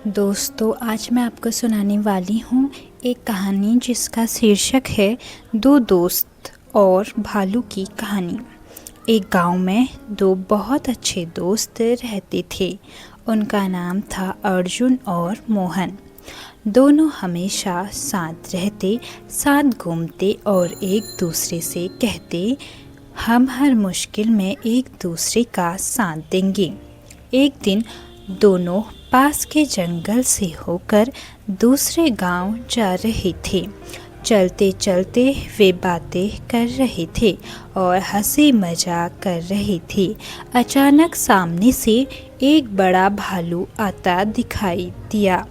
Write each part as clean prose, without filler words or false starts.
दोस्तों, आज मैं आपको सुनाने वाली हूँ एक कहानी जिसका शीर्षक है दो दोस्त और भालू की कहानी। एक गांव में दो बहुत अच्छे दोस्त रहते थे। उनका नाम था अर्जुन और मोहन। दोनों हमेशा साथ रहते, साथ घूमते और एक दूसरे से कहते, हम हर मुश्किल में एक दूसरे का साथ देंगे। एक दिन दोनों पास के जंगल से होकर दूसरे गांव जा रहे थे। चलते चलते वे बातें कर रहे थे और हंसी मजाक कर रहे थे। अचानक सामने से एक बड़ा भालू आता दिखाई दिया।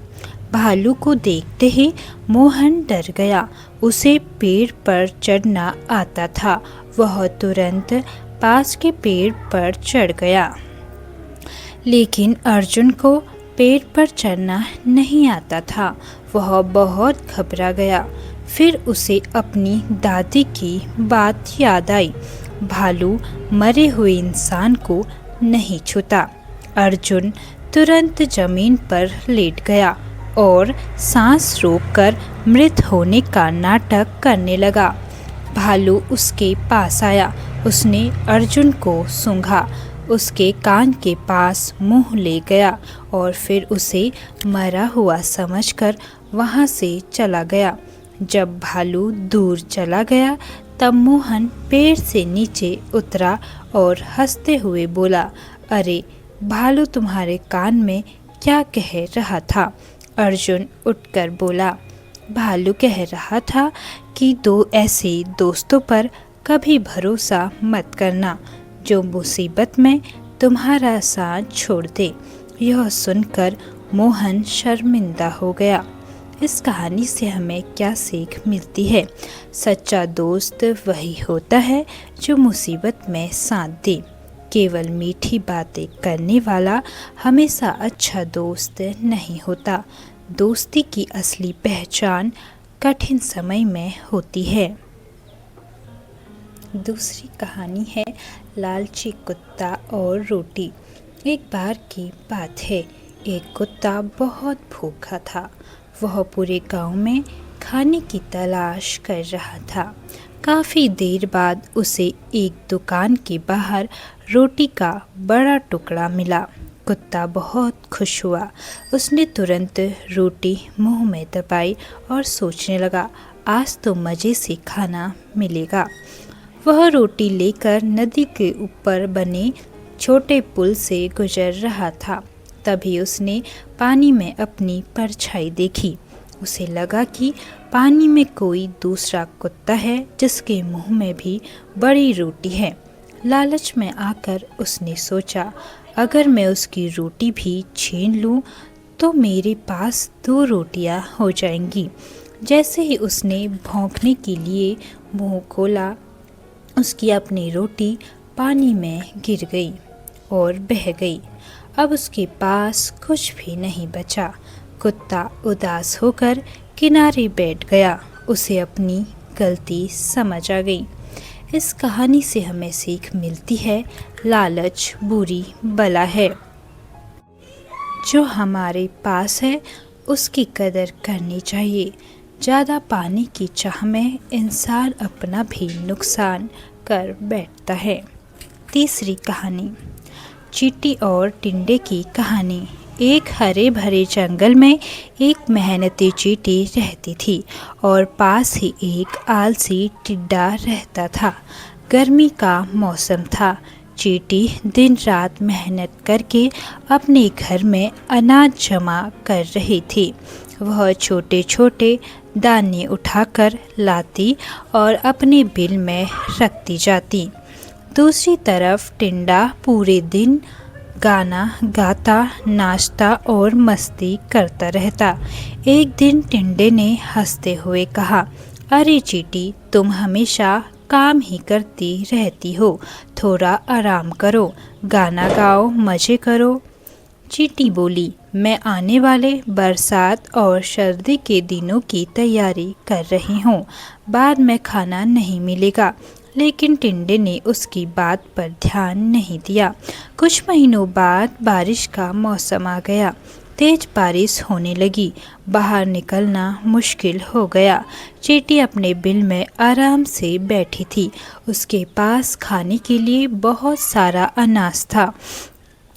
भालू को देखते ही मोहन डर गया। उसे पेड़ पर चढ़ना आता था। वह तुरंत पास के पेड़ पर चढ़ गया, लेकिन अर्जुन को पेड़ पर चढ़ना नहीं आता था। वह बहुत घबरा गया। फिर उसे अपनी दादी की बात याद आई, भालू मरे हुए इंसान को नहीं छूता। अर्जुन तुरंत जमीन पर लेट गया और सांस रोककर मृत होने का नाटक करने लगा। भालू उसके पास आया। उसने अर्जुन को सूंघा, उसके कान के पास मुंह ले गया और फिर उसे मरा हुआ समझकर वहां से चला गया। जब भालू दूर चला गया तब मोहन पेड़ से नीचे उतरा और हंसते हुए बोला, अरे भालू, तुम्हारे कान में क्या कह रहा था? अर्जुन उठकर बोला, भालू कह रहा था कि दो ऐसे दोस्तों पर कभी भरोसा मत करना जो मुसीबत में तुम्हारा साथ छोड़ दे। यह सुनकर मोहन शर्मिंदा हो गया। इस कहानी से हमें क्या सीख मिलती है? सच्चा दोस्त वही होता है जो मुसीबत में साथ दे। केवल मीठी बातें करने वाला हमेशा अच्छा दोस्त नहीं होता। दोस्ती की असली पहचान कठिन समय में होती है। दूसरी कहानी है लालची कुत्ता और रोटी। एक बार की बात है, एक कुत्ता बहुत भूखा था। वह पूरे गांव में खाने की तलाश कर रहा था। काफ़ी देर बाद उसे एक दुकान के बाहर रोटी का बड़ा टुकड़ा मिला। कुत्ता बहुत खुश हुआ। उसने तुरंत रोटी मुंह में दबाई और सोचने लगा, आज तो मज़े से खाना मिलेगा। वह रोटी लेकर नदी के ऊपर बने छोटे पुल से गुजर रहा था। तभी उसने पानी में अपनी परछाई देखी। उसे लगा कि पानी में कोई दूसरा कुत्ता है जिसके मुंह में भी बड़ी रोटी है। लालच में आकर उसने सोचा, अगर मैं उसकी रोटी भी छीन लूं तो मेरे पास 2 रोटियां हो जाएंगी। जैसे ही उसने भौंकने के लिए मुंह खोला, उसकी अपनी रोटी पानी में गिर गई और बह गई। अब उसके पास कुछ भी नहीं बचा। कुत्ता उदास होकर किनारे बैठ गया। उसे अपनी गलती समझ आ गई। इस कहानी से हमें सीख मिलती है, लालच बुरी बला है। जो हमारे पास है उसकी कदर करनी चाहिए। ज़्यादा पाने की चाह में इंसान अपना भी नुकसान कर बैठता है। तीसरी कहानी, चींटी और टिंडे की कहानी। एक हरे भरे जंगल में एक मेहनती चींटी रहती थी और पास ही एक आलसी टिड्डा रहता था। गर्मी का मौसम था। चींटी दिन रात मेहनत करके अपने घर में अनाज जमा कर रही थी। वह छोटे छोटे दाने उठाकर लाती और अपने बिल में रखती जाती। दूसरी तरफ टिंडा पूरे दिन गाना गाता, नाचता और मस्ती करता रहता। एक दिन टिंडे ने हंसते हुए कहा, अरे चींटी, तुम हमेशा काम ही करती रहती हो, थोड़ा आराम करो, गाना गाओ, मज़े करो। चींटी बोली, मैं आने वाले बरसात और सर्दी के दिनों की तैयारी कर रही हूँ। बाद में खाना नहीं मिलेगा। लेकिन टिंडे ने उसकी बात पर ध्यान नहीं दिया। कुछ महीनों बाद बारिश का मौसम आ गया। तेज बारिश होने लगी। बाहर निकलना मुश्किल हो गया। चींटी अपने बिल में आराम से बैठी थी। उसके पास खाने के लिए बहुत सारा अनाज था,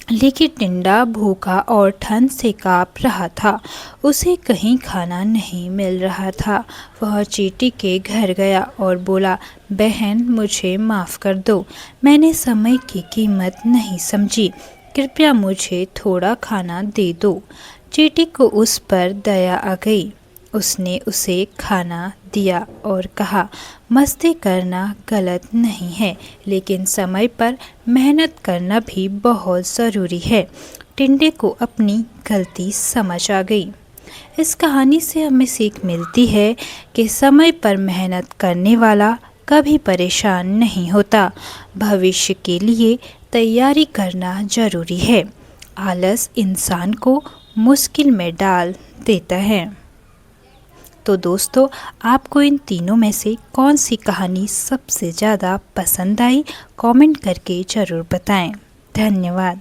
लेकिन टिंडा भूखा और ठंड से काँप रहा था। उसे कहीं खाना नहीं मिल रहा था। वह चींटी के घर गया और बोला, बहन, मुझे माफ़ कर दो। मैंने समय की कीमत नहीं समझी। कृपया मुझे थोड़ा खाना दे दो। चींटी को उस पर दया आ गई। उसने उसे खाना दिया और कहा, मस्ती करना गलत नहीं है, लेकिन समय पर मेहनत करना भी बहुत ज़रूरी है। टिंडे को अपनी गलती समझ आ गई। इस कहानी से हमें सीख मिलती है कि समय पर मेहनत करने वाला कभी परेशान नहीं होता। भविष्य के लिए तैयारी करना ज़रूरी है। आलस इंसान को मुश्किल में डाल देता है। तो दोस्तों, आपको इन तीनों में से कौन सी कहानी सबसे ज़्यादा पसंद आई? कमेंट करके ज़रूर बताएं। धन्यवाद।